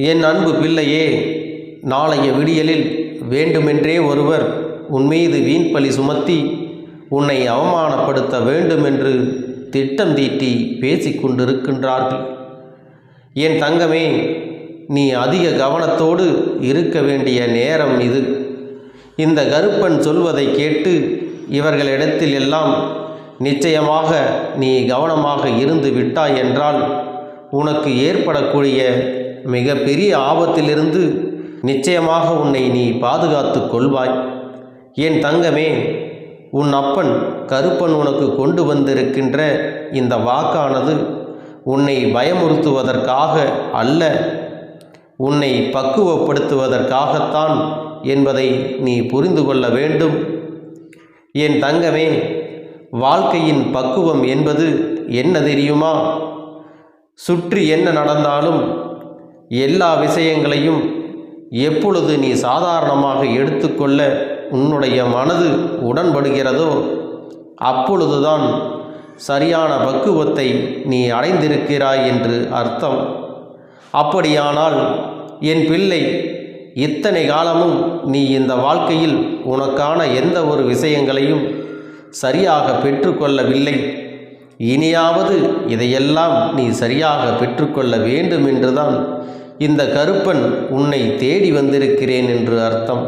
என் அன்பு பிள்ளையே, நாளைய விடியலில் வேண்டுமென்றே ஒருவர் உன்மீது வீண்பழி சுமத்தி உன்னை அவமானப்படுத்த வேண்டுமென்று திட்டம் தீட்டி பேசிக்கொண்டிருக்கின்றார்கள். என் தங்கமே, நீ அதிக கவனத்தோடு இருக்க வேண்டிய நேரம் இது. இந்த கருப்பன் சொல்வதை கேட்டு இவர்களிடத்தில் எல்லாம் நிச்சயமாக நீ கவனமாக இருந்து விட்டாய் என்றால் உனக்கு ஏற்படக்கூடிய மிக பெரிய ஆபத்திலிருந்து நிச்சயமாக உன்னை நீ பாதுகாத்து கொள்வாய். என் தங்கமே, உன் அப்பன் கருப்பன் உனக்கு கொண்டு வந்திருக்கின்ற இந்த வாக்கானது உன்னை பயமுறுத்துவதற்காக அல்ல, உன்னை பக்குவப்படுத்துவதற்காகத்தான் என்பதை நீ புரிந்து கொள்ள வேண்டும். என் தங்கமே, வாழ்க்கையின் பக்குவம் என்பது என்ன தெரியுமா? சுற்றி என்ன நடந்தாலும் எல்லா விஷயங்களையும் எப்பொழுது நீ சாதாரணமாக எடுத்துக்கொள்ள உன்னுடைய மனது உடன்படுகிறதோ அப்பொழுதுதான் சரியான பக்குவத்தை நீ அடைந்திருக்கிறாய் என்று அர்த்தம். அப்படியானால் என் பிள்ளை, இத்தனை காலமும் நீ இந்த வாழ்க்கையில் உனக்கான எந்த ஒரு விஷயங்களையும் சரியாக பெற்றுக்கொள்ளவில்லை. இனியாவது இதையெல்லாம் நீ சரியாக பெற்றுக்கொள்ள வேண்டும் என்றுதான் இந்த கருப்பன் உன்னை தேடி வந்திருக்கிறேன் என்று அர்த்தம்.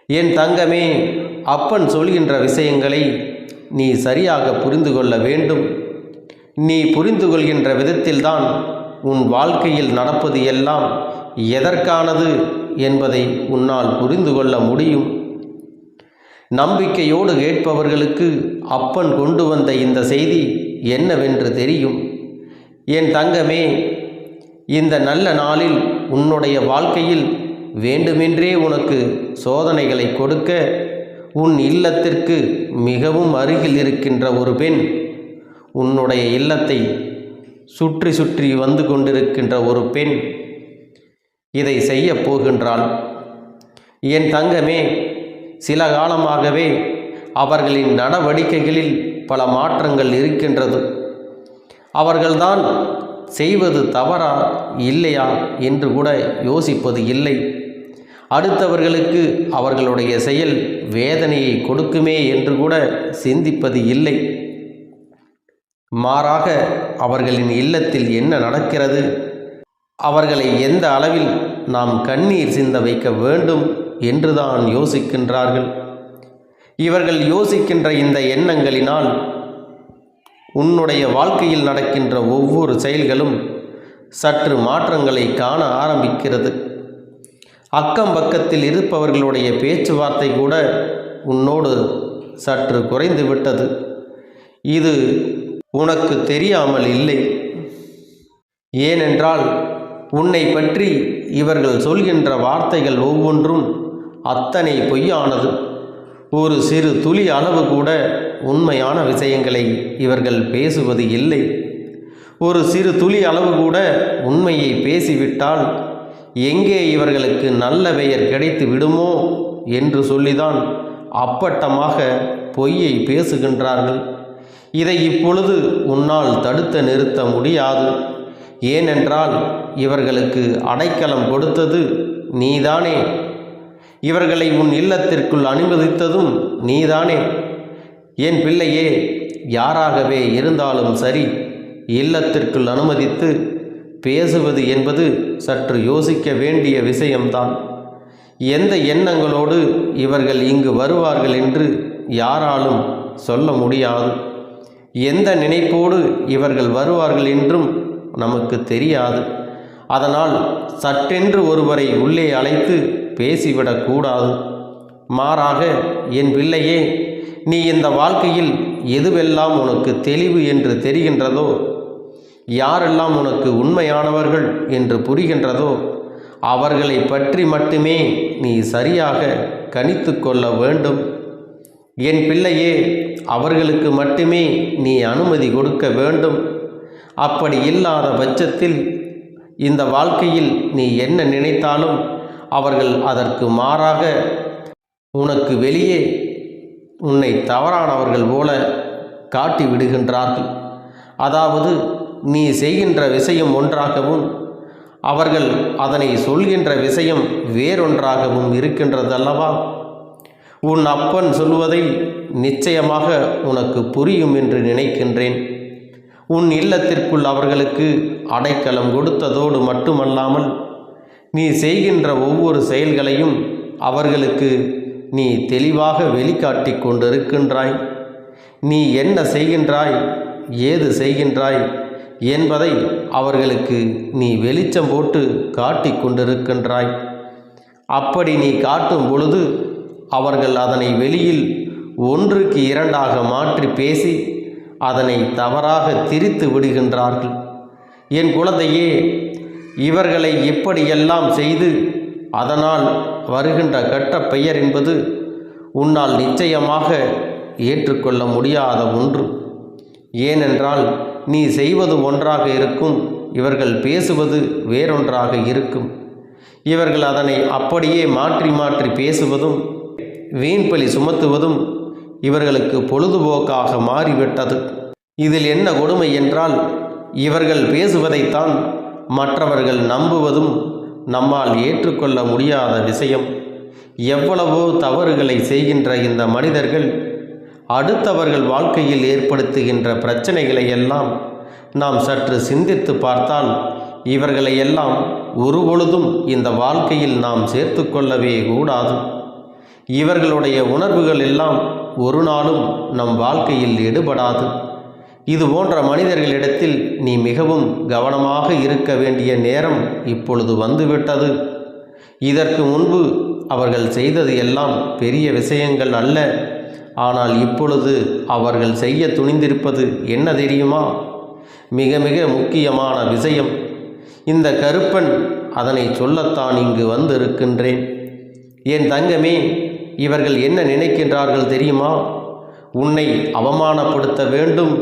என் தங்கமே, அப்பன் சொல்கின்ற விஷயங்களை நீ சரியாக புரிந்து கொள்ள வேண்டும். நீ புரிந்து கொள்கின்ற விதத்தில்தான் உன் வாழ்க்கையில் நடப்பது எல்லாம் எதற்கானது என்பதை உன்னால் புரிந்து கொள்ள முடியும். நம்பிக்கையோடு கேட்பவர்களுக்கு அப்பன் கொண்டு வந்த இந்த செய்தி என்னவென்று தெரியும். என் தங்கமே, இந்த நல்ல நாளில் உன்னுடைய வாழ்க்கையில் வேண்டுமென்றே உனக்கு சோதனைகளை கொடுக்க உன் இல்லத்திற்கு மிகவும் அருகில் இருக்கின்ற ஒரு பெண் உன்னுடைய இல்லத்தை சுற்றி சுற்றி வந்து கொண்டிருக்கின்ற ஒரு பெண் இதை செய்ய போகின்றாள். என் தங்கமே, சில காலமாகவே அவர்களின் நடவடிக்கைகளில் பல மாற்றங்கள் இருக்கின்றது. அவர்கள்தான் செய்வது தவறா இல்லையா என்று கூட யோசிப்பது இல்லை. அடுத்தவர்களுக்கு அவர்களுடைய செயல் வேதனையை கொடுக்குமே என்று கூட சிந்திப்பது இல்லை. மாறாக அவர்களின் இல்லத்தில் என்ன நடக்கிறது, அவர்களை எந்த அளவில் நாம் கண்ணீர் சிந்த வைக்க வேண்டும் என்றுதான் யோசிக்கின்றார்கள். இவர்கள் யோசிக்கின்ற இந்த எண்ணங்களினால் உன்னுடைய வாழ்க்கையில் நடக்கின்ற ஒவ்வொரு செயல்களும் சற்று மாற்றங்களை காண ஆரம்பிக்கிறது. அக்கம் பக்கத்தில் இருப்பவர்களுடைய பேச்சுவார்த்தை கூட உன்னோடு சற்று குறைந்து விட்டது. இது உனக்கு தெரியாமல் இல்லை. ஏனென்றால் உன்னை பற்றி இவர்கள் சொல்கின்ற வார்த்தைகள் ஒவ்வொன்றும் அத்தனை பொய்யானது. ஒரு சிறு துளி அளவு கூட உண்மையான விஷயங்களை இவர்கள் பேசுவது இல்லை. ஒரு சிறு துளி அளவு கூட உண்மையை பேசிவிட்டால் எங்கே இவர்களுக்கு நல்ல பெயர் கிடைத்து விடுமோ என்று சொல்லிதான் அப்பட்டமாக பொய்யை பேசுகின்றார்கள். இதை இப்பொழுது உன்னால் தடுத்து நிறுத்த முடியாது. ஏனென்றால் இவர்களுக்கு அடைக்கலம் கொடுத்தது நீதானே. இவர்களை உன் இல்லத்திற்குள் அனுமதித்ததும் நீதானே. என் பிள்ளையே, யாராகவே இருந்தாலும் சரி, இல்லத்திற்குள் அனுமதித்து பேசுவது என்பது சற்று யோசிக்க வேண்டிய விஷயம்தான். எந்த எண்ணங்களோடு இவர்கள் இங்கு வருவார்கள் என்று யாராலும் சொல்ல முடியாது. எந்த நினைப்போடு இவர்கள் வருவார்கள் என்றும் நமக்கு தெரியாது. அதனால் சட்டென்று ஒருவரை உள்ளே அழைத்து பேசிவிடக்கூடாது. மாறாக என் பிள்ளையே, நீ இந்த வாழ்க்கையில் எதுவெல்லாம் உனக்கு தெளிவு என்று தெரிகின்றதோ, யாரெல்லாம் உனக்கு உண்மையானவர்கள் என்று புரிகின்றதோ அவர்களை பற்றி மட்டுமே நீ சரியாக கணித்து கொள்ள வேண்டும். என் பிள்ளையே, அவர்களுக்கு மட்டுமே நீ அனுமதி கொடுக்க வேண்டும். அப்படி இல்லாத பட்சத்தில் இந்த வாழ்க்கையில் நீ என்ன நினைத்தாலும் அவர்கள் அதற்கு மாறாக உனக்கு வெளியே உன்னை தவறானவர்கள் போல காட்டி விடுகின்றார்கள். அதாவது நீ செய்கின்ற விஷயம் ஒன்றாகவும் அவர்கள் அதனை சொல்கின்ற விஷயம் வேறொன்றாகவும் இருக்கின்றதல்லவா? உன் அப்பன் சொல்வதை நிச்சயமாக உனக்கு புரியும் என்று நினைக்கின்றேன். உன் இல்லத்திற்குள் அவர்களுக்கு அடைக்கலம் கொடுத்ததோடு மட்டுமல்லாமல் நீ செய்கின்ற ஒவ்வொரு செயல்களையும் அவர்களுக்கு நீ தெளிவாக வெளிக்காட்டி கொண்டிருக்கின்றாய். நீ என்ன செய்கின்றாய், ஏது செய்கின்றாய் என்பதை அவர்களுக்கு நீ வெளிச்சம் போட்டு காட்டி கொண்டிருக்கின்றாய். அப்படி நீ காட்டும் பொழுது அவர்கள் அதனை வெளியில் ஒன்றுக்கு இரண்டாக மாற்றி பேசி அதனை தவறாக திரித்து விடுகின்றார்கள். என் குழந்தையே, இவர்களை எப்படியெல்லாம் செய்து அதனால் வருகின்ற கெட்ட பெயர் என்பது உன்னால் நிச்சயமாக ஏற்றுக்கொள்ள முடியாத ஒன்று. ஏனென்றால் நீ செய்வது ஒன்றாக இருக்கும், இவர்கள் பேசுவது வேறொன்றாக இருக்கும். இவர்கள் அதனை அப்படியே மாற்றி மாற்றி பேசுவதும் வீண்பலி சுமத்துவதும் இவர்களுக்கு பொழுதுபோக்காக மாறிவிட்டது. இதில் என்ன கொடுமை என்றால், இவர்கள் பேசுவதைத்தான் மற்றவர்கள் நம்புவதும் நம்மால் ஏற்றுக்கொள்ள முடியாத விஷயம். எவ்வளவோ தவறுகளை செய்கின்ற இந்த மனிதர்கள் அடுத்தவர்கள் வாழ்க்கையில் ஏற்படுத்துகின்ற பிரச்சனைகளை எல்லாம் நாம் சற்று சிந்தித்து பார்த்தால் இவர்களை எல்லாம் ஒருபொழுதும் இந்த வாழ்க்கையில் நாம் சேர்த்து கொள்ளவே கூடாது. இவர்களுடைய உணர்வுகள் எல்லாம் ஒரு நாளும் நம் வாழ்க்கையில் எடுபடாது. இது போன்ற மனிதர்களிடத்தில் நீ மிகவும் கவனமாக இருக்க வேண்டிய நேரம் இப்பொழுது வந்துவிட்டது. இதற்கு முன்பு அவர்கள் செய்தது எல்லாம் பெரிய விஷயங்கள் அல்ல. ஆனால் இப்பொழுது அவர்கள் செய்ய துணிந்திருப்பது என்ன தெரியுமா? மிக மிக முக்கியமான விஷயம். இந்த கருப்பன் அதனை சொல்லத்தான் இங்கு வந்திருக்கின்றேன். என் தங்கமே, இவர்கள் என்ன நினைக்கின்றார்கள் தெரியுமா? உன்னை அவமானப்படுத்த வேண்டும்,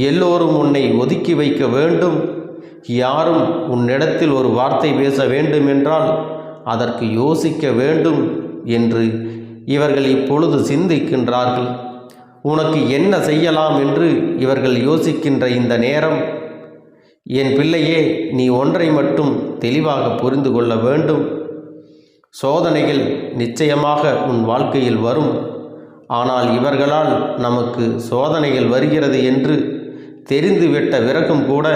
எல்லோரும் உன்னை ஒதுக்கி வைக்க வேண்டும், யாரும் உன்னிடத்தில் ஒரு வார்த்தை பேச வேண்டும் என்றால் அதற்கு யோசிக்க வேண்டும் என்று இவர்கள் இப்பொழுது சிந்திக்கின்றார்கள். உனக்கு என்ன செய்யலாம் என்று இவர்கள் யோசிக்கின்ற இந்த நேரம், என் பிள்ளையே, நீ ஒன்றை மட்டும் தெளிவாக புரிந்து கொள்ள வேண்டும். சோதனைகள் நிச்சயமாக உன் வாழ்க்கையில் வரும். ஆனால் இவர்களால் நமக்கு சோதனைகள் வருகிறது என்று தெரிந்துவிட்ட பிறகும் கூட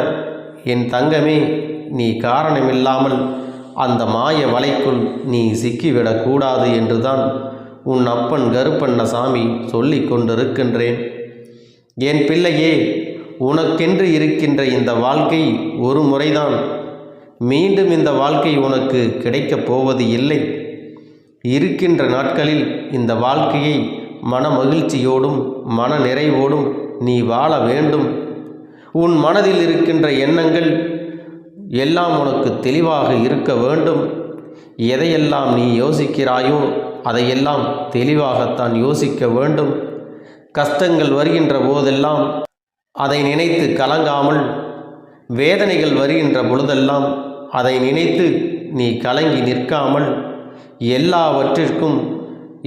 என் தங்கமே, நீ காரணமில்லாமல் அந்த மாய வலைக்குள் நீ சிக்கிவிடக்கூடாது என்றுதான் உன் அப்பன் கருப்பண்ணசாமி சொல்லி கொண்டிருக்கின்றேன். என் பிள்ளையே, உனக்கென்று இருக்கின்ற இந்த வாழ்க்கை ஒரு முறைதான். மீண்டும் இந்த வாழ்க்கை உனக்கு கிடைக்கப் போவது இல்லை. இருக்கின்ற நாட்களில் இந்த வாழ்க்கையை மன மகிழ்ச்சியோடும் மன நிறைவோடும் நீ வாழ வேண்டும். உன் மனதில் இருக்கின்ற எண்ணங்கள் எல்லாம் உனக்கு தெளிவாக இருக்க வேண்டும். எதையெல்லாம் நீ யோசிக்கிறாயோ அதையெல்லாம் தெளிவாகத்தான் யோசிக்க வேண்டும். கஷ்டங்கள் வருகின்ற போதெல்லாம் அதை நினைத்து கலங்காமல், வேதனைகள் வருகின்ற பொழுதெல்லாம் அதை நினைத்து நீ கலங்கி நிற்காமல், எல்லாவற்றிற்கும்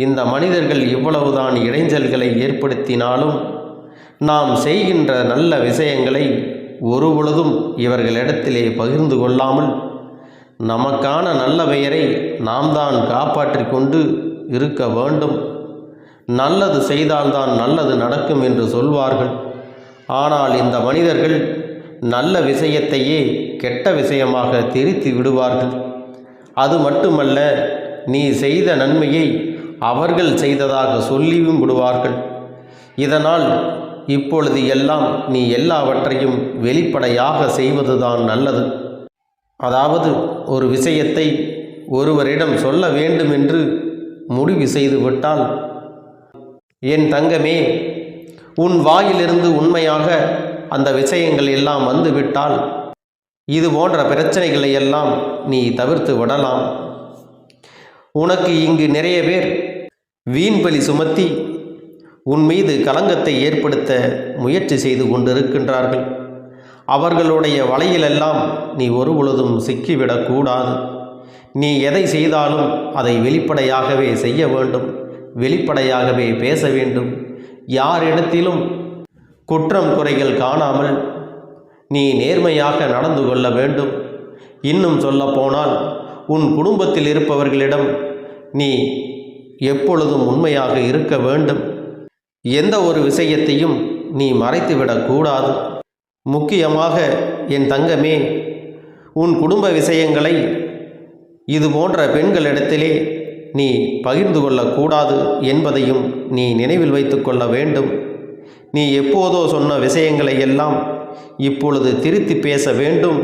இந்த மனிதர்கள் இவ்வளவுதான் இடைஞ்சல்களை ஏற்படுத்தினாலும் நாம் செய்கின்ற நல்ல விஷயங்களை ஒருபொழுதும் இவர்களிடத்திலே பகிர்ந்து கொள்ளாமல் நமக்கான நல்ல பெயரை நாம் தான் காப்பாற்றி கொண்டு இருக்க வேண்டும். நல்லது செய்தால்தான் நல்லது நடக்கும் என்று சொல்வார்கள். ஆனால் இந்த மனிதர்கள் நல்ல விஷயத்தையே கெட்ட விஷயமாக திரித்து விடுவார்கள். அது மட்டுமல்ல, நீ செய்த நன்மையை அவர்கள் செய்ததாக சொல்லியும் விடுவார்கள். இதனால் இப்பொழுது எல்லாம் நீ எல்லாவற்றையும் வெளிப்படையாக செய்வதுதான் நல்லது. அதாவது ஒரு விஷயத்தை ஒருவரிடம் சொல்ல வேண்டும் என்று முடிவு செய்துவிட்டால், என் தங்கமே, உன் வாயிலிருந்து உண்மையாக அந்த விஷயங்கள் எல்லாம் வந்துவிட்டால் இது போன்ற பிரச்சனைகளை எல்லாம் நீ தவிர்த்து விடலாம். உனக்கு இங்கு நிறைய பேர் வீண்பலி சுமத்தி உன் மீது களங்கத்தை ஏற்படுத்த முயற்சி செய்து கொண்டிருக்கின்றார்கள். அவர்களுடைய வலையிலெல்லாம் நீ ஒரு பொழுதும் சிக்கிவிடக்கூடாது. நீ எதை செய்தாலும் அதை வெளிப்படையாகவே செய்ய வேண்டும், வெளிப்படையாகவே பேச வேண்டும். யாரிடத்திலும் குற்றம் குறைகள் காணாமல் நீ நேர்மையாக நடந்து கொள்ள வேண்டும். இன்னும் சொல்லப்போனால் உன் குடும்பத்தில் இருப்பவர்களிடம் நீ எப்பொழுதும் உண்மையாக இருக்க வேண்டும். எந்த ஒரு விஷயத்தையும் நீ மறைத்துவிடக்கூடாது. முக்கியமாக என் தங்கமே, உன் குடும்ப விஷயங்களை இது போன்ற பெண்களிடத்திலே நீ பகிர்ந்து கொள்ளக்கூடாது என்பதையும் நீ நினைவில் வைத்து கொள்ள வேண்டும். நீ எப்போதோ சொன்ன விஷயங்களை எல்லாம் இப்பொழுது திருத்தி பேச வேண்டும்.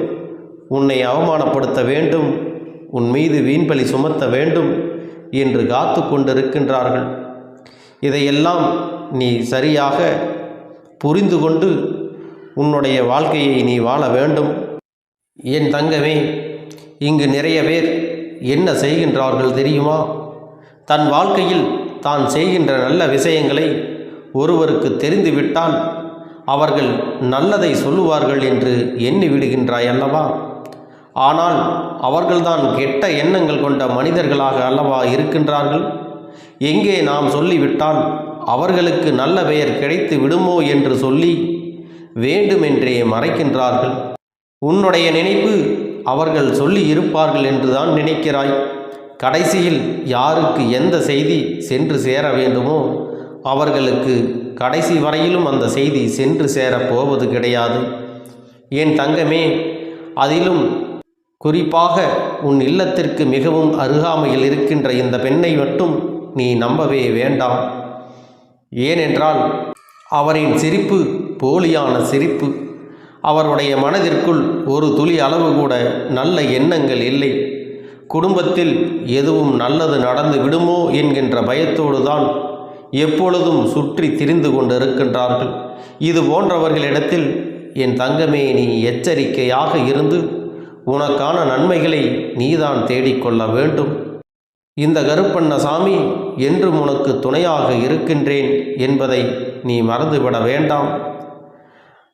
உன்னை அவமானப்படுத்த வேண்டும், உன் மீது வீண்பழி சுமத்த வேண்டும் என்று காத்து கொண்டிருக்கின்றார்கள். இதையெல்லாம் நீ சரியாக புரிந்து கொண்டு உன்னுடைய வாழ்க்கையை நீ வாழ வேண்டும். என் தங்கமே, இங்கு நிறைய பேர் என்ன செய்கின்றார்கள் தெரியுமா? தன் வாழ்க்கையில் தான் செய்கின்ற நல்ல விஷயங்களை ஒருவருக்கு தெரிந்துவிட்டால் அவர்கள் நல்லதை சொல்லுவார்கள் என்று எண்ணி விடுகின்றாய் அல்லவா? ஆனால் அவர்கள்தான் கெட்ட எண்ணங்கள் கொண்ட மனிதர்களாக அல்லவா இருக்கின்றார்கள். எங்கே நாம் சொல்லிவிட்டால் அவர்களுக்கு நல்ல பெயர் கிடைத்து விடுமோ என்று சொல்லி வேண்டுமென்றே மறைக்கின்றார்கள். உன்னுடைய நினைப்பு அவர்கள் சொல்லி இருப்பார்கள் என்றுதான் நினைக்கிறாய். கடைசியில் யாருக்கு எந்த செய்தி சென்று சேர வேண்டுமோ அவர்களுக்கு கடைசி வரையிலும் அந்த செய்தி சென்று சேரப் போவது கிடையாது. என் தங்கமே, அதிலும் குறிப்பாக உன் இல்லத்திற்கு மிகவும் அருகாமையில் இருக்கின்ற இந்த பெண்ணை மட்டும் நீ நம்பவே வேண்டாம். ஏனென்றால் அவரின் சிரிப்பு போலியான சிரிப்பு. அவருடைய மனதிற்குள் ஒரு துளி அளவு கூட நல்ல எண்ணங்கள் இல்லை. குடும்பத்தில் எதுவும் நல்லது நடந்து விடுமோ என்கின்ற பயத்தோடு தான் எப்பொழுதும் சுற்றி திரிந்து கொண்டிருக்கின்றார்கள். இது போன்றவர்களிடத்தில் என் தங்கமே, நீ எச்சரிக்கையாக இருந்து உனக்கான நன்மைகளை நீதான் தேடிக்கொள்ள வேண்டும். இந்த கருப்பண்ணசாமி என்றும் உனக்கு துணையாக இருக்கின்றேன் என்பதை நீ மறந்துவிட வேண்டாம்.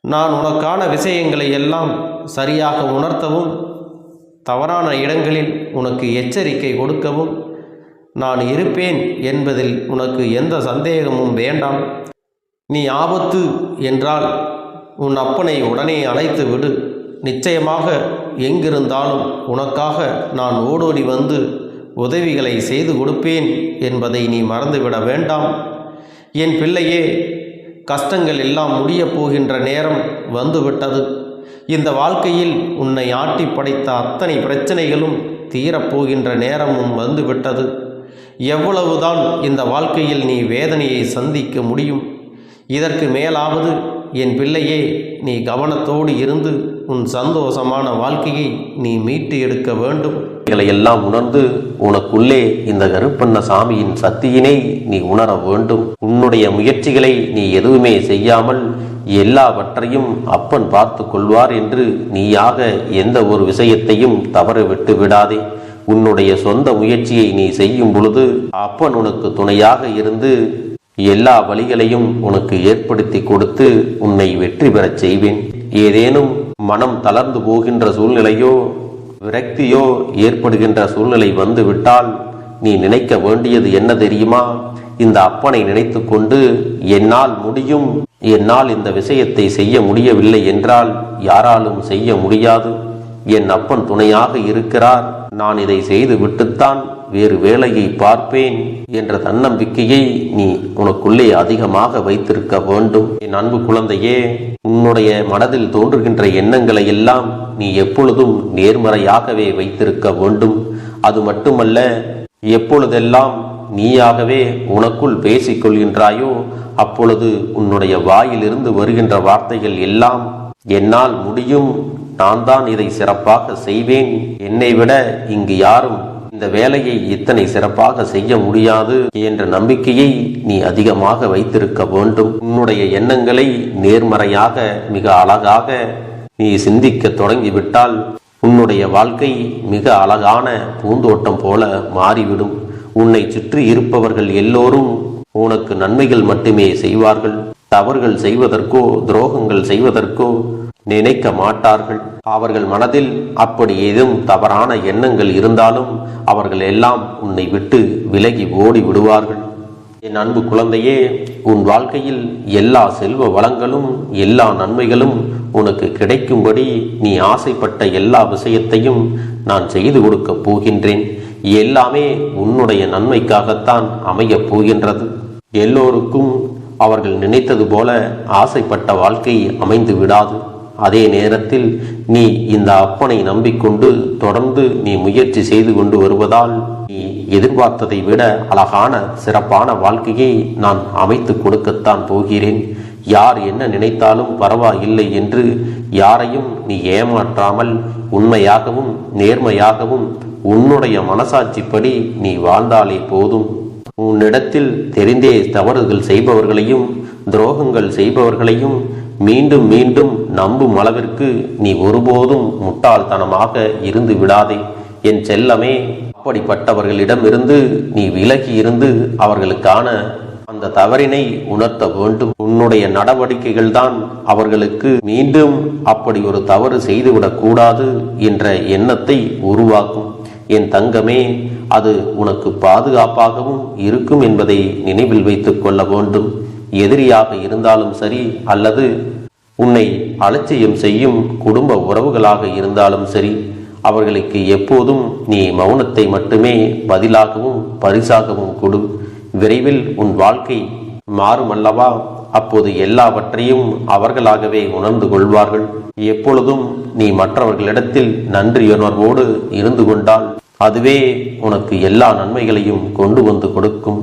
நான் உனக்கான விஷயங்களை எல்லாம் சரியாக உணர்த்தவும் தவறான இடங்களில் உனக்கு எச்சரிக்கை கொடுக்கவும் நான் இருப்பேன் என்பதில் உனக்கு எந்த சந்தேகமும் வேண்டாம். நீ ஆபத்து என்றால் உன் அப்பனை உடனே அழைத்து விடு. நிச்சயமாக எங்கிருந்தாலும் உனக்காக நான் ஓடோடி வந்து உதவிகளை செய்து கொடுப்பேன் என்பதை நீ மறந்துவிட வேண்டாம். என் பிள்ளையே, கஷ்டங்கள் எல்லாம் முடியப் போகின்ற நேரம் வந்துவிட்டது. இந்த வாழ்க்கையில் உன்னை ஆட்டி படைத்த அத்தனை பிரச்சனைகளும் தீரப்போகின்ற நேரமும் வந்துவிட்டது. எவ்வளவுதான் இந்த வாழ்க்கையில் நீ வேதனையை சந்திக்க முடியும்? இதற்கு மேலாவது என் பிள்ளையே, நீ கவனத்தோடு இருந்து உன் சந்தோஷமான வாழ்க்கையை நீ மீட்டு எடுக்க வேண்டும். எல்லாம் உணர்ந்து உனக்குள்ளே இந்த கருப்பண்ணசாமியின் சக்தியினை நீ உணர வேண்டும். உன்னுடைய முயற்சிகளை நீ எதுவுமே செய்யாமல் எல்லாவற்றையும் அப்பன் பார்த்து கொள்வார் என்று நீயாக எந்த ஒரு விஷயத்தையும் தவற விட்டு விடாதே. உன்னுடைய சொந்த முயற்சியை நீ செய்யும் பொழுது அப்பன் உனக்கு துணையாக இருந்து எல்லா வழிகளையும் உனக்கு ஏற்படுத்தி கொடுத்து உன்னை வெற்றி பெறச் செய்வேன். ஏதேனும் மனம் தளர்ந்து போகின்ற சூழ்நிலையோ விரக்தியோ ஏற்படுகின்ற சூழ்நிலை வந்து விட்டால் நீ நினைக்க வேண்டியது என்ன தெரியுமா? இந்த அப்பனை நினைத்து கொண்டு என்னால் முடியும், என்னால் இந்த விஷயத்தை செய்ய முடியவில்லை என்றால் யாராலும் செய்ய முடியாது, என் அப்பன் துணையாக இருக்கிறார், நான் இதை செய்து விட்டுத்தான் வேறு வேலையை பார்ப்பேன் என்ற தன்னம்பிக்கையை நீ உனக்குள்ளே அதிகமாக வைத்திருக்க வேண்டும். என் அன்பு குழந்தையே, உன்னுடைய மனதில் தோன்றுகின்ற எண்ணங்களை எல்லாம் நீ எப்பொழுதும் நேர்மறையாகவே வைத்திருக்க வேண்டும். அது மட்டுமல்ல, எப்பொழுதெல்லாம் நீயாகவே உனக்குள் பேசிக்கொள்கின்றாயோ அப்பொழுது உன்னுடைய வாயிலிருந்து வருகின்ற வார்த்தைகள் எல்லாம் என்னால் முடியும், நான் தான் இதை சிறப்பாக செய்வேன், என்னை விட இங்கு யாரும் இந்த வேலையை இத்தனை சிறப்பாக செய்ய முடியாது என்ற நம்பிக்கையை நீ அதிகமாக வைத்திருக்க வேண்டும். உன்னுடைய எண்ணங்களை நேர்மறையாக மிக அழகாக நீ சிந்திக்க தொடங்கிவிட்டால் உன்னுடைய வாழ்க்கை மிக அழகான பூந்தோட்டம் போல மாறிவிடும். உன்னை சுற்றி இருப்பவர்கள் எல்லோரும் உனக்கு நன்மைகள் மட்டுமே செய்வார்கள். தவறுகள் செய்வதற்கோ துரோகங்கள் செய்வதற்கோ நினைக்க மாட்டார்கள். அவர்கள் மனதில் அப்படி ஏதும் தவறான எண்ணங்கள் இருந்தாலும் அவர்கள் எல்லாம் உன்னை விட்டு விலகி ஓடி விடுவார்கள். என் அன்பு குழந்தையே, உன் வாழ்க்கையில் எல்லா செல்வ வளங்களும் எல்லா நன்மைகளும் உனக்கு கிடைக்கும்படி நீ ஆசைப்பட்ட எல்லா விஷயத்தையும் நான் செய்து கொடுக்கப் போகின்றேன். எல்லாமே உன்னுடைய நன்மைக்காகத்தான் அமையப் போகின்றது. எல்லோருக்கும் அவர்கள் நினைத்தது போல ஆசைப்பட்ட வாழ்க்கை அமைந்து விடாது. அதே நேரத்தில் நீ இந்த அப்பனை நம்பிக்கொண்டு தொடர்ந்து நீ முயற்சி செய்து கொண்டு வருவதால் நீ எதிர்பார்த்ததை விட அழகான சிறப்பான வாழ்க்கையை நான் அமைத்து கொடுக்கத்தான் போகிறேன். யார் என்ன நினைத்தாலும் பரவாயில்லை என்று யாரையும் நீ ஏமாற்றாமல் உண்மையாகவும் நேர்மையாகவும் உன்னுடைய மனசாட்சிப்படி நீ வாழ்ந்தாலே போதும். உன்னிடத்தில் தெரிந்தே தவறுகள் செய்பவர்களையும் துரோகங்கள் செய்பவர்களையும் மீண்டும் மீண்டும் நம்பும் அளவிற்கு நீ ஒருபோதும் முட்டாள்தனமாக இருந்து விடாதே என் செல்லமே. அப்படிப்பட்டவர்களிடமிருந்து நீ விலகி இருந்து அவர்களுக்கான அந்த தவறினை உணர்த்த வேண்டும். உன்னுடைய நடவடிக்கைகள் தான் அவர்களுக்கு மீண்டும் அப்படி ஒரு தவறு செய்துவிடக் கூடாது என்ற எண்ணத்தை உருவாக்கும். என் தங்கமே, அது உனக்கு பாதுகாப்பாகவும் இருக்கும் என்பதை நினைவில் வைத்துக் கொள்ள வேண்டும். எதிரியாக இருந்தாலும் சரி அல்லது உன்னை அலட்சியம் செய்யும் குடும்ப உறவுகளாக இருந்தாலும் சரி, அவர்களுக்கு எப்போதும் நீ மௌனத்தை மட்டுமே பதிலாகவும் பரிசாகவும் கொடு. விரைவில் உன் வாழ்க்கை மாறுமல்லவா? அப்போது எல்லாவற்றையும் அவர்களாகவே உணர்ந்து கொள்வார்கள். எப்பொழுதும் நீ மற்றவர்களிடத்தில் நன்றியுணர்வோடு இருந்து கொண்டால் அதுவே உனக்கு எல்லா நன்மைகளையும் கொண்டு வந்து கொடுக்கும்.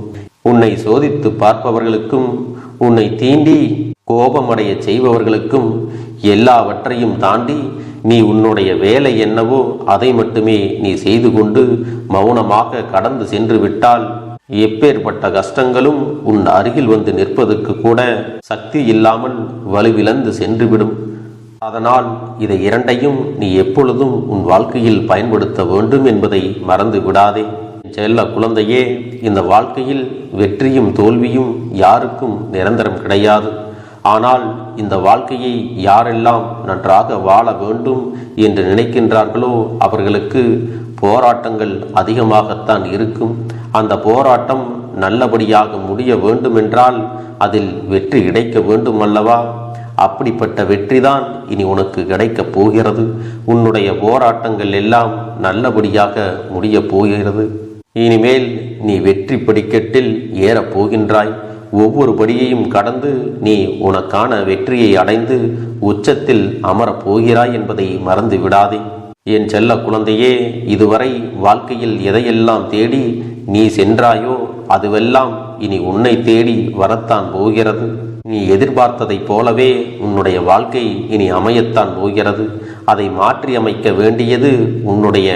உன்னை சோதித்து பார்ப்பவர்களுக்கும் உன்னை தீண்டி கோபமடைய செய்பவர்களுக்கும் எல்லாவற்றையும் தாண்டி நீ உன்னுடைய வேலை என்னவோ அதை மட்டுமே நீ செய்து கொண்டு மௌனமாக கடந்து சென்று விட்டால் எப்பேற்பட்ட கஷ்டங்களும் உன் அருகில் வந்து நிற்பதற்கு கூட சக்தி இல்லாமல் வலுவிழந்து சென்றுவிடும். அதனால் இதை இரண்டையும் நீ எப்பொழுதும் உன் வாழ்க்கையில் பயன்படுத்த வேண்டும் என்பதை மறந்து விடாதே. செல்ல குழந்தையே, இந்த வாழ்க்கையில் வெற்றியும் தோல்வியும் யாருக்கும் நிரந்தரம் கிடையாது. ஆனால் இந்த வாழ்க்கையை யாரெல்லாம் நன்றாக வாழ வேண்டும் என்று நினைக்கின்றார்களோ அவர்களுக்கு போராட்டங்கள் அதிகமாகத்தான் இருக்கும். அந்த போராட்டம் நல்லபடியாக முடிய வேண்டுமென்றால் அதில் வெற்றி கிடைக்க வேண்டும் அல்லவா? அப்படிப்பட்ட வெற்றிதான் இனி உனக்கு கிடைக்கப் போகிறது. உன்னுடைய போராட்டங்கள் எல்லாம் நல்லபடியாக முடியப் போகிறது. இனிமேல் நீ வெற்றி படிக்கட்டில் ஏறப் போகின்றாய். ஒவ்வொரு படியையும் கடந்து நீ உனக்கான வெற்றியை அடைந்து உச்சத்தில் அமரப் போகிறாய் என்பதை மறந்து விடாதே. என் செல்ல குழந்தையே, இதுவரை வாழ்க்கையில் எதையெல்லாம் தேடி நீ சென்றாயோ அதுவெல்லாம் இனி உன்னை தேடி வரத்தான் போகிறது. நீ எதிர்பார்த்ததைப் போலவே உன்னுடைய வாழ்க்கை இனி அமையத்தான் போகிறது. அதை மாற்றி அமைக்க வேண்டியது உன்னுடைய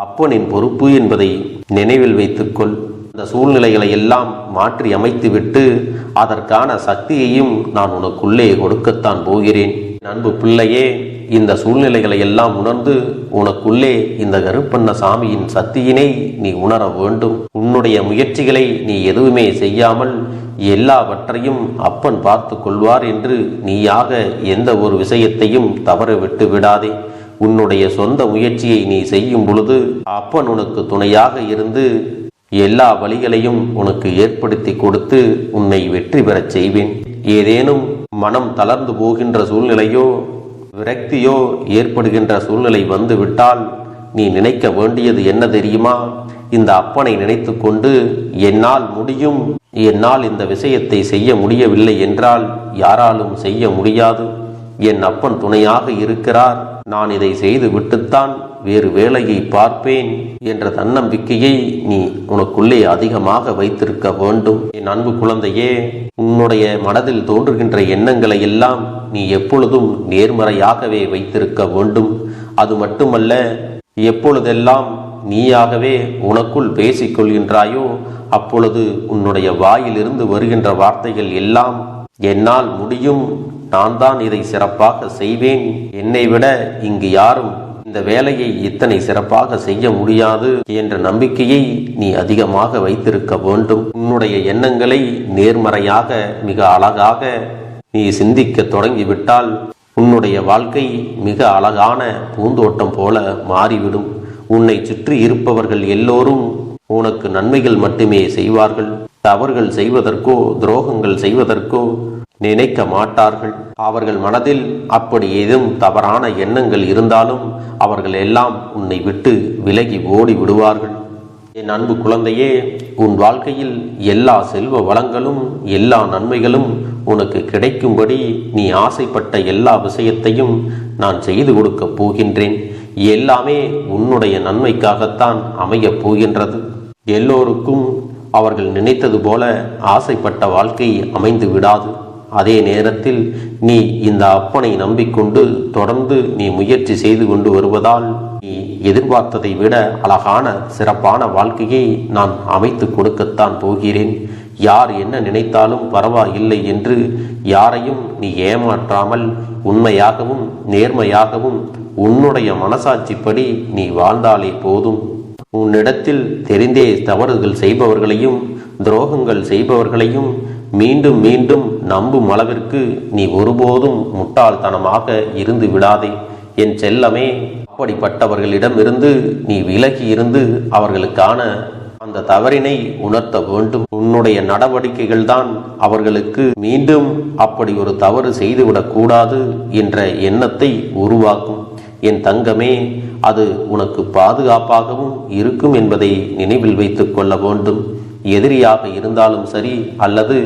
அப்பனின் பொறுப்பு என்பதை நினைவில் வைத்துக்கொள். இந்த சூழ்நிலைகளை எல்லாம் மாற்றி அமைத்துவிட்டு அதற்கான சக்தியையும் நான் உனக்குள்ளே கொடுக்கத்தான் போகிறேன். அன்பு பிள்ளையே, இந்த சூழ்நிலைகளை எல்லாம் உணர்ந்து உனக்குள்ளே இந்த கருப்பண்ண சாமியின் சக்தியினை நீ உணர வேண்டும். உன்னுடைய முயற்சிகளை நீ எதுவுமே செய்யாமல் எல்லாவற்றையும் அப்பன் பார்த்து கொள்வார் என்று நீயாக எந்த ஒரு விஷயத்தையும் தவற விட்டு விடாதே. உன்னுடைய சொந்த முயற்சியை நீ செய்யும் பொழுது அப்பன் உனக்கு துணையாக இருந்து எல்லா வழிகளையும் உனக்கு ஏற்படுத்தி கொடுத்து உன்னை வெற்றி பெறச் செய்வேன். ஏதேனும் மனம் தளர்ந்து போகின்ற சூழ்நிலையோ விரக்தியோ ஏற்படுகின்ற சூழ்நிலை வந்துவிட்டால் நீ நினைக்க வேண்டியது என்ன தெரியுமா? இந்த அப்பனை நினைத்து கொண்டு என்னால் முடியும், என்னால் இந்த விஷயத்தை செய்ய முடியவில்லை என்றால் யாராலும் செய்ய முடியாது, என் அப்பன் துணையாக இருக்கிறார், நான் இதை செய்து விட்டுத்தான் வேறு வேலையை பார்ப்பேன் என்ற தன்னம்பிக்கையை நீ உனக்குள்ளே அதிகமாக வைத்திருக்க வேண்டும். என் அன்பு குழந்தையே, உன்னுடைய மனதில் தோன்றுகின்ற எண்ணங்களை எல்லாம் நீ எப்பொழுதும் நேர்மறையாகவே வைத்திருக்க வேண்டும். அது மட்டுமல்ல, எப்பொழுதெல்லாம் நீயாகவே உனக்குள் பேசிக் கொள்கின்றாயோ அப்பொழுது உன்னுடைய வாயிலிருந்து வருகின்ற வார்த்தைகள் எல்லாம் என்னால் முடியும், நான் தான் இதை சிறப்பாக செய்வேன், என்னை விட இங்கு யாரும் இந்த வேலையை இத்தனை சிறப்பாக செய்ய முடியாது என்ற நம்பிக்கையை நீ அதிகமாக வைத்திருக்க வேண்டும். உன்னுடைய எண்ணங்களை நேர்மறையாக மிக அழகாக நீ சிந்திக்க தொடங்கிவிட்டால் உன்னுடைய வாழ்க்கை மிக அழகான பூந்தோட்டம் போல மாறிவிடும். உன்னை சுற்றி இருப்பவர்கள் எல்லோரும் உனக்கு நன்மைகள் மட்டுமே செய்வார்கள். தவறுகள் செய்வதற்கோ துரோகங்கள் செய்வதற்கோ நினைக்க மாட்டார்கள். அவர்கள் மனதில் அப்படி ஏதும் தவறான எண்ணங்கள் இருந்தாலும் அவர்கள் எல்லாம் உன்னை விட்டு விலகி ஓடி விடுவார்கள். என் அன்பு குழந்தையே, உன் வாழ்க்கையில் எல்லா செல்வ வளங்களும் எல்லா நன்மைகளும் உனக்கு கிடைக்கும்படி நீ ஆசைப்பட்ட எல்லா விஷயத்தையும் நான் செய்து கொடுக்கப் போகின்றேன். எல்லாமே உன்னுடைய நன்மைக்காகத்தான் அமையப் போகின்றது. எல்லோருக்கும் அவர்கள் நினைத்தது போல ஆசைப்பட்ட வாழ்க்கை அமைந்து விடாது. அதே நேரத்தில் நீ இந்த அப்பனை நம்பிக்கொண்டு தொடர்ந்து நீ முயற்சி செய்து கொண்டு வருவதால் நீ எதிர்பார்த்ததை விட அழகான சிறப்பான வாழ்க்கையை நான் அமைத்து கொடுக்கத்தான் போகிறேன். யார் என்ன நினைத்தாலும் பரவாயில்லை என்று யாரையும் நீ ஏமாற்றாமல் உண்மையாகவும் நேர்மையாகவும் உன்னுடைய மனசாட்சிப்படி நீ வாழ்ந்தாலே போதும். உன்னிடத்தில் தெரிந்தே தவறுகள் செய்பவர்களையும் துரோகங்கள் செய்பவர்களையும் மீண்டும் மீண்டும் நம்பும் அளவிற்கு நீ ஒருபோதும் முட்டாள்தனமாக இருந்து விடாதே என் செல்லமே. அப்படிப்பட்டவர்களிடமிருந்து நீ விலகி இருந்து அவர்களுக்கான அந்த தவறினை உணர்த்த வேண்டும். உன்னுடைய நடவடிக்கைகள் தான் அவர்களுக்கு மீண்டும் அப்படி ஒரு தவறு செய்துவிடக் கூடாது என்ற எண்ணத்தை உருவாக்கும். என் தங்கமே, அது உனக்கு பாதுகாப்பாகவும் இருக்கும் என்பதை நினைவில் வைத்துக் கொள்ள வேண்டும். எதிரியாக இருந்தாலும் சரி அல்லது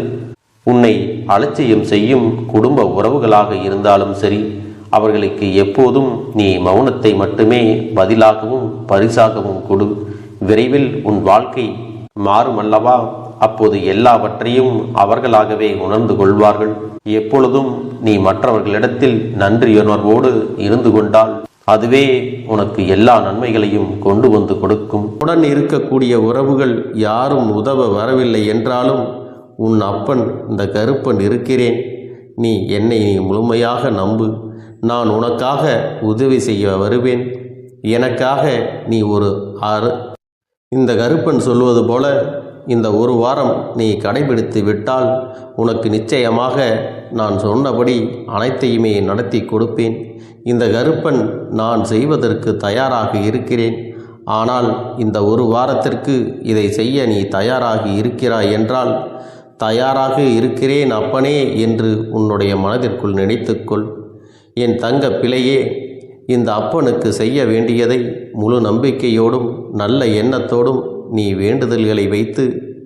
உன்னை அலட்சியம் செய்யும் குடும்ப உறவுகளாக இருந்தாலும் சரி, அவர்களுக்கு எப்போதும் நீ மௌனத்தை மட்டுமே பதிலாகவும் பரிசாகவும் கொடு. விரைவில் உன் வாழ்க்கை மாறுமல்லவா? அப்போது எல்லாவற்றையும் அவர்களாகவே உணர்ந்து கொள்வார்கள். எப்பொழுதும் நீ மற்றவர்களிடத்தில் நன்றியுணர்வோடு இருந்து கொண்டால் அதுவே உனக்கு எல்லா நன்மைகளையும் கொண்டு வந்து கொடுக்கும். உடன் இருக்கக்கூடிய உறவுகள் யாரும் உதவ வரவில்லை என்றாலும் உன் அப்பன் இந்த கருப்பன் இருக்கிறேன். நீ என்னை முழுமையாக நம்பு. நான் உனக்காக உதவி செய்ய வருவேன். எனக்காக நீ இந்த கருப்பன் சொல்வது போல இந்த ஒரு வாரம் நீ கடைபிடித்து விட்டால் உனக்கு நிச்சயமாக நான் சொன்னபடி அனைத்தையுமே நடத்தி கொடுப்பேன். இந்த கருப்பன் நான் செய்வதற்கு தயாராக இருக்கிறேன். ஆனால் இந்த ஒரு வாரத்திற்கு இதை செய்ய நீ தயாராகி இருக்கிறாய் என்றால், தயாராக இருக்கிறேன் அப்பனே என்று உன்னுடைய மனதிற்குள் நினைத்துக்கொள். என் தங்க பிள்ளையே, இந்த அப்பனுக்கு செய்ய வேண்டியதை முழு நம்பிக்கையோடும் நல்ல எண்ணத்தோடும் நீ வேண்டுதல்களை வைத்து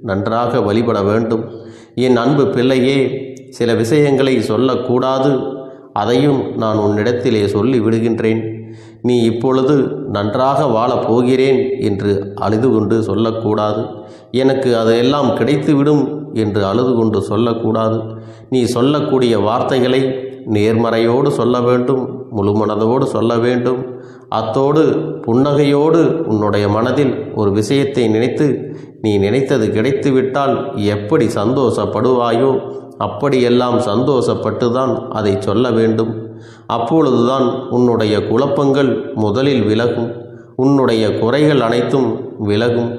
நன்றாக வழிபட வேண்டும். என் அன்பு பிள்ளையே, சில விஷயங்களை சொல்லக்கூடாது, அதையும் நான் உன்னிடத்திலே சொல்லி விடுகின்றேன். நீ இப்பொழுது நன்றாக வாழப் போகிறேன் என்று அழுது கொண்டு சொல்லக்கூடாது. எனக்கு அதையெல்லாம் கிடைத்துவிடும் என்று அழுது கொண்டு சொல்லக்கூடாது. நீ சொல்லக்கூடிய வார்த்தைகளை நேர்மறையோடு சொல்ல வேண்டும், முழுமனதோடு சொல்ல வேண்டும். அத்தோடு புன்னகையோடு உன்னுடைய மனதில் ஒரு விஷயத்தை நினைத்து நீ நினைத்தது கிடைத்துவிட்டால் எப்படி சந்தோஷப்படுவாயோ அப்படியெல்லாம் சந்தோஷப்பட்டுதான் அதை சொல்ல வேண்டும். அப்பொழுதுதான் உன்னுடைய குழப்பங்கள் முதலில் விலகும். உன்னுடைய குறைகள் அனைத்தும் விலகும்.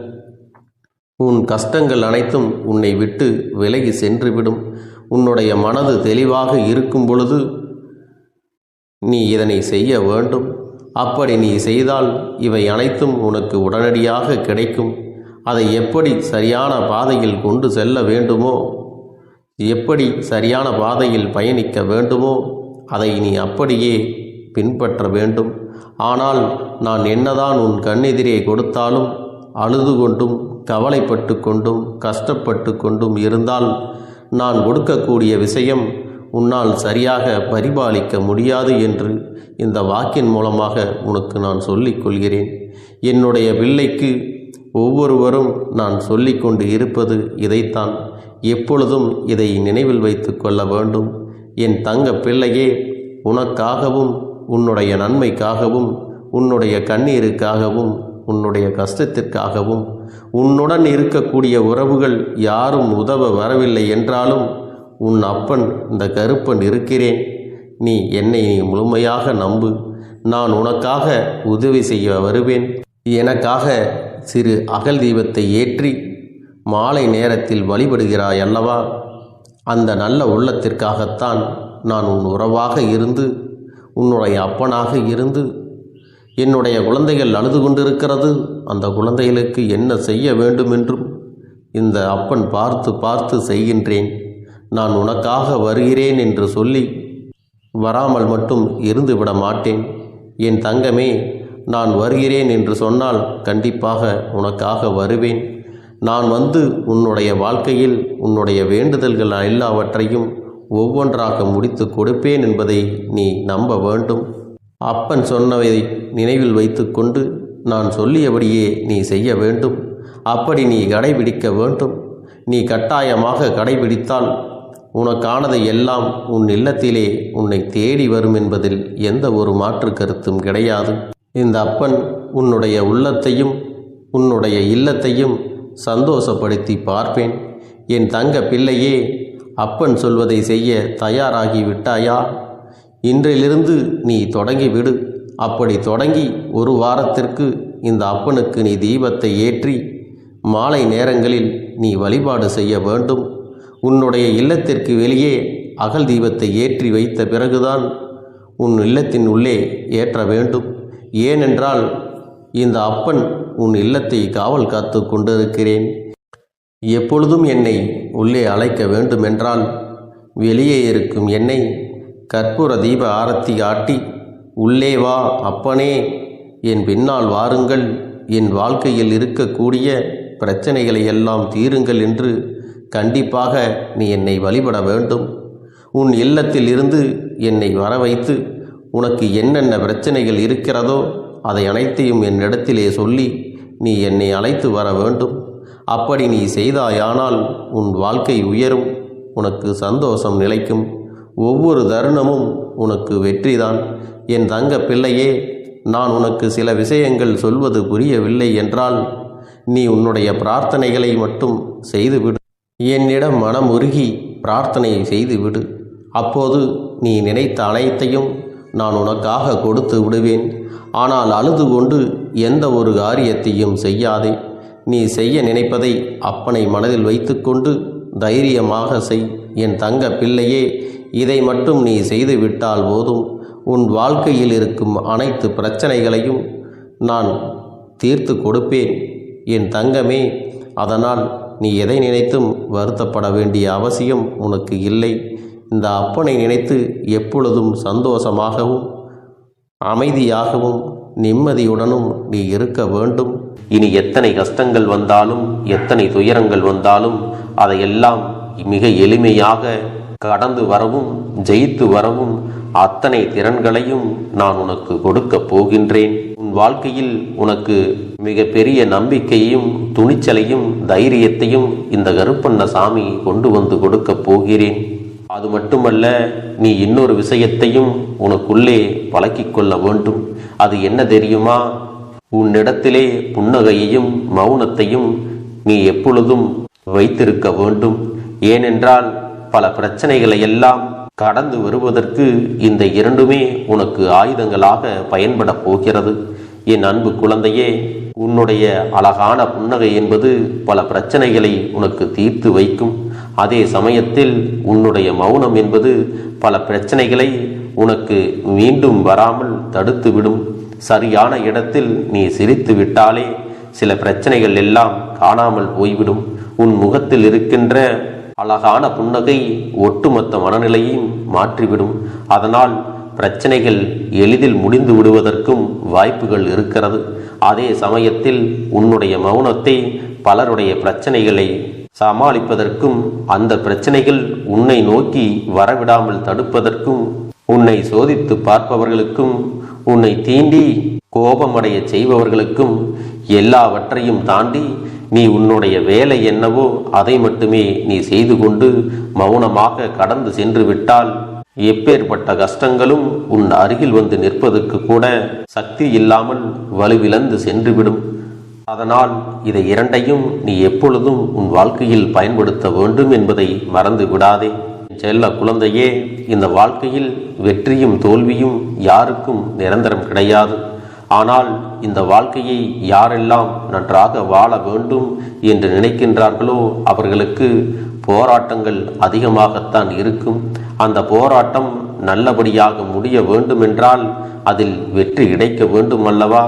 உன் கஷ்டங்கள் அனைத்தும் உன்னை விட்டு விலகி சென்றுவிடும். உன்னுடைய மனது தெளிவாக இருக்கும் பொழுது நீ இதனை செய்ய வேண்டும். அப்படி நீ செய்தால் இவை அனைத்தும் உனக்கு உடனடியாக கிடைக்கும். அதை எப்படி சரியான பாதையில் கொண்டு செல்ல வேண்டுமோ, எப்படி சரியான பாதையில் பயணிக்க வேண்டுமோ அதை நீ அப்படியே பின்பற்ற வேண்டும். ஆனால் நான் என்னதான் உன் கண்ணெதிரே கொடுத்தாலும் அழுது கொண்டும் கவலைப்பட்டு கொண்டும் கஷ்டப்பட்டு கொண்டும் இருந்தால் நான் கொடுக்கக்கூடிய விஷயம் உன்னால் சரியாக பரிபாலிக்க முடியாது என்று இந்த வாக்கின் மூலமாக உனக்கு நான் சொல்லிக் கொள்கிறேன். என்னுடைய பிள்ளைக்கு ஒவ்வொருவரும் நான் சொல்லிக்கொண்டு இருப்பது இதைத்தான். எப்பொழுதும் இதை நினைவில் வைத்து கொள்ள வேண்டும். என் தங்க பிள்ளையே, உனக்காகவும் உன்னுடைய நன்மைக்காகவும் உன்னுடைய கண்ணீருக்காகவும் உன்னுடைய கஷ்டத்திற்காகவும் உன்னுடன் இருக்கக்கூடிய உறவுகள் யாரும் உதவ வரவில்லை என்றாலும் உன் அப்பன் இந்த கருப்பன் இருக்கிறேன். நீ என்னை முழுமையாக நம்பு. நான் உனக்காக உதவி செய்ய வருவேன். எனக்காக சிறு அகல் தீபத்தை ஏற்றி மாலை நேரத்தில் வழிபடுகிறாய் அல்லவா? அந்த நல்ல உள்ளத்திற்காகத்தான் நான் உன் உறவாக இருந்து உன்னுடைய அப்பனாக இருந்து என்னுடைய குழந்தைகள் அழுது கொண்டிருக்கிறது, அந்த குழந்தைகளுக்கு என்ன செய்ய வேண்டும் என்றும் இந்த அப்பன் பார்த்து பார்த்து செய்கின்றேன். நான் உனக்காக வருகிறேன் என்று சொல்லி வராமல் மட்டும் இருந்துவிட மாட்டேன். என் தங்கமே, நான் வருகிறேன் என்று சொன்னால் கண்டிப்பாக உனக்காக வருவேன். நான் வந்து உன்னுடைய வாழ்க்கையில் உன்னுடைய வேண்டுதல்கள் எல்லாவற்றையும் ஒவ்வொன்றாக முடித்து கொடுப்பேன் என்பதை நீ நம்ப வேண்டும். அப்பன் சொன்னதை நினைவில் வைத்துக்கொண்டு நான் சொல்லியபடியே நீ செய்ய வேண்டும். அப்படி நீ கடைபிடிக்க வேண்டும். நீ கட்டாயமாக கடைபிடித்தால் உனக்கானதை எல்லாம் உன் இல்லத்திலே உன்னை தேடி வரும் என்பதில் எந்த ஒரு மாற்று கருத்தும் கிடையாது. இந்த அப்பன் உன்னுடைய உள்ளத்தையும் உன்னுடைய இல்லத்தையும் சந்தோஷப்படுத்தி பார்ப்பேன். என் தங்க பிள்ளையே, அப்பன் சொல்வதை செய்ய தயாராகி விட்டாயா? இன்றிலிருந்து நீ தொடங்கிவிடு. அப்படி தொடங்கி ஒரு வாரத்திற்கு இந்த அப்பனுக்கு நீ தீபத்தை ஏற்றி மாலை நேரங்களில் நீ வழிபாடு செய்ய வேண்டும். உன்னுடைய இல்லத்திற்கு வெளியே அகல் தீபத்தை ஏற்றி வைத்த பிறகுதான் உன் இல்லத்தின் உள்ளே ஏற்ற வேண்டும். ஏனென்றால் இந்த அப்பன் உன் இல்லத்தை காவல் காத்து கொண்டிருக்கிறேன். எப்பொழுதும் என்னை உள்ளே அழைக்க வேண்டுமென்றால் வெளியே இருக்கும் என்னை கற்பூர தீப ஆரத்தி காட்டி உள்ளே வா அப்பனே, என் பின்னால் வாருங்கள், என் வாழ்க்கையில் இருக்கக்கூடிய பிரச்சனைகளை எல்லாம் தீருங்கள் என்று கண்டிப்பாக நீ என்னை வழிபட வேண்டும். உன் இல்லத்தில் இருந்து என்னை வர வைத்து உனக்கு என்னென்ன பிரச்சனைகள் இருக்கிறதோ அதை அனைத்தையும் என்னிடத்திலே சொல்லி நீ என்னை அழைத்து வர வேண்டும். அப்படி நீ செய்தாயானால் உன் வாழ்க்கை உயரும், உனக்கு சந்தோஷம் நிலைக்கும். ஒவ்வொரு தருணமும் உனக்கு வெற்றிதான். என் தங்க பிள்ளையே, நான் உனக்கு சில விஷயங்கள் சொல்வது புரியவில்லை என்றால் நீ உன்னுடைய பிரார்த்தனைகளை மட்டும் செய்துவிடு. என்னிடம் மனமுருகி பிரார்த்தனை செய்துவிடு. அப்போது நீ நினைத்த அனைத்தையும் நான் உனக்காக கொடுத்து விடுவேன். ஆனால் அழுது கொண்டு எந்த ஒரு காரியத்தையும் செய்யாதே. நீ செய்ய நினைப்பதை அப்பனை மனதில் வைத்துக்கொண்டு தைரியமாக செய். என் தங்க பிள்ளையே, இதை மட்டும் நீ செய்துவிட்டால் போதும். உன் வாழ்க்கையில் இருக்கும் அனைத்து பிரச்சனைகளையும் நான் தீர்த்து கொடுப்பேன் என் தங்கமே. அதனால் நீ எதை நினைத்தும் வருத்தப்பட வேண்டிய அவசியம் உனக்கு இல்லை. இந்த அப்பனை நினைத்து எப்பொழுதும் சந்தோஷமாகவும் அமைதியாகவும் நிம்மதியுடனும் நீ இருக்க வேண்டும். இனி எத்தனை கஷ்டங்கள் வந்தாலும் எத்தனை துயரங்கள் வந்தாலும் அதையெல்லாம் மிக எளிமையாக கடந்து வரவும் ஜெயித்து வரவும் அத்தனை திறன்களையும் நான் உனக்கு கொடுக்க போகின்றேன். உன் வாழ்க்கையில் உனக்கு மிக பெரிய நம்பிக்கையையும் துணிச்சலையும் தைரியத்தையும் இந்த கருப்பண்ண சாமி கொண்டு வந்து கொடுக்க போகிறேன். அது மட்டுமல்ல, நீ இன்னொரு விஷயத்தையும் உனக்குள்ளே பழக்கிக் கொள்ள வேண்டும். அது என்ன தெரியுமா? உன்னிடத்திலே புன்னகையையும் மௌனத்தையும் நீ எப்பொழுதும் வைத்திருக்க வேண்டும். ஏனென்றால் பல பிரச்சனைகளை எல்லாம் கடந்து வருவதற்கு இந்த இரண்டுமே உனக்கு ஆயுதங்களாக பயன்பட போகிறது. என் அன்பு குழந்தையே, உன்னுடைய அழகான புன்னகை என்பது பல பிரச்சனைகளை உனக்கு தீர்த்து வைக்கும். அதே சமயத்தில் உன்னுடைய மௌனம் என்பது பல பிரச்சனைகளை உனக்கு மீண்டும் வராமல் தடுத்துவிடும். சரியான இடத்தில் நீ சிரித்து விட்டாலே சில பிரச்சனைகள் எல்லாம் காணாமல் போய்விடும். உன் முகத்தில் இருக்கின்ற அழகான புன்னகை ஒட்டுமொத்த மனநிலையும் மாற்றிவிடும். அதனால் பிரச்சனைகள் எளிதில் முடிந்து விடுவதற்கும் வாய்ப்புகள் இருக்கிறது. அதே சமயத்தில் உன்னுடைய மௌனத்தை பலருடைய பிரச்சனைகளை சமாளிப்பதற்கும் அந்த பிரச்சனைகள் உன்னை நோக்கி வரவிடாமல் தடுப்பதற்கும் உன்னை சோதித்து பார்ப்பவர்களுக்கும் உன்னை தீண்டி கோபமடைய செய்பவர்களுக்கும் எல்லாவற்றையும் தாண்டி நீ உன்னுடைய வேலை என்னவோ அதை மட்டுமே நீ செய்து கொண்டு மௌனமாக கடந்து சென்று விட்டால் எப்பேற்பட்ட கஷ்டங்களும் உன் அருகில் வந்து நிற்பதற்கு கூட சக்தி இல்லாமல் வலுவிழந்து சென்றுவிடும். அதனால் இதை இரண்டையும் நீ எப்பொழுதும் உன் வாழ்க்கையில் பயன்படுத்த வேண்டும் என்பதை மறந்து விடாதே. செல்ல குழந்தையே, இந்த வாழ்க்கையில் வெற்றியும் தோல்வியும் யாருக்கும் நிரந்தரம் கிடையாது. ஆனால் இந்த வாழ்க்கையை யாரெல்லாம் நன்றாக வாழ வேண்டும் என்று நினைக்கின்றார்களோ அவர்களுக்கு போராட்டங்கள் அதிகமாகத்தான் இருக்கும். அந்த போராட்டம் நல்லபடியாக முடிய வேண்டுமென்றால் அதில் வெற்றி கிடைக்க வேண்டும் அல்லவா?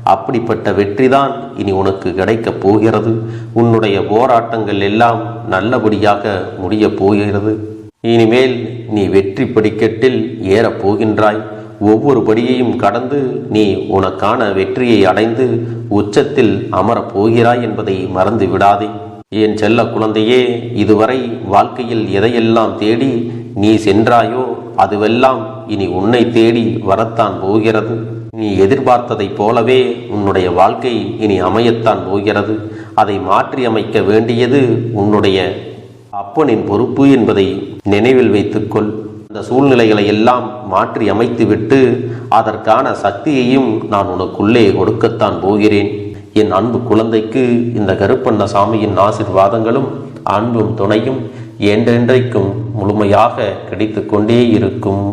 அப்படிப்பட்ட வெற்றிதான் இனி உனக்கு கிடைக்கப் போகிறது. உன்னுடைய போராட்டங்கள் எல்லாம் நல்லபடியாக முடியப் போகிறது. இனிமேல் நீ வெற்றி படிக்கட்டில் ஏறப் போகின்றாய். ஒவ்வொரு படியையும் கடந்து நீ உனக்கான வெற்றியை அடைந்து உச்சத்தில் அமரப் போகிறாய் என்பதை மறந்து விடாதே. என் செல்ல குழந்தையே, இதுவரை வாழ்க்கையில் எதையெல்லாம் தேடி நீ சென்றாயோ அதுவெல்லாம் இனி உன்னை தேடி வரத்தான் போகிறது. நீ எதிர்பார்த்ததைப் போலவே உன்னுடைய வாழ்க்கை இனி அமையத்தான் போகிறது. அதை மாற்றி அமைக்க வேண்டியது உன்னுடைய அப்பனின் பொறுப்பு என்பதை நினைவில் வைத்துக்கொள். அந்த சூழ்நிலைகளை எல்லாம் மாற்றி அமைத்துவிட்டு அதற்கான சக்தியையும் நான் உனக்குள்ளே கொடுக்கத்தான் போகிறேன். என் அன்பு குழந்தைக்கு இந்த கருப்பண்ணசாமியின் ஆசீர்வாதங்களும் அன்பும் துணையும் என்றென்றைக்கும் முழுமையாக கிடைத்து கொண்டே இருக்கும்.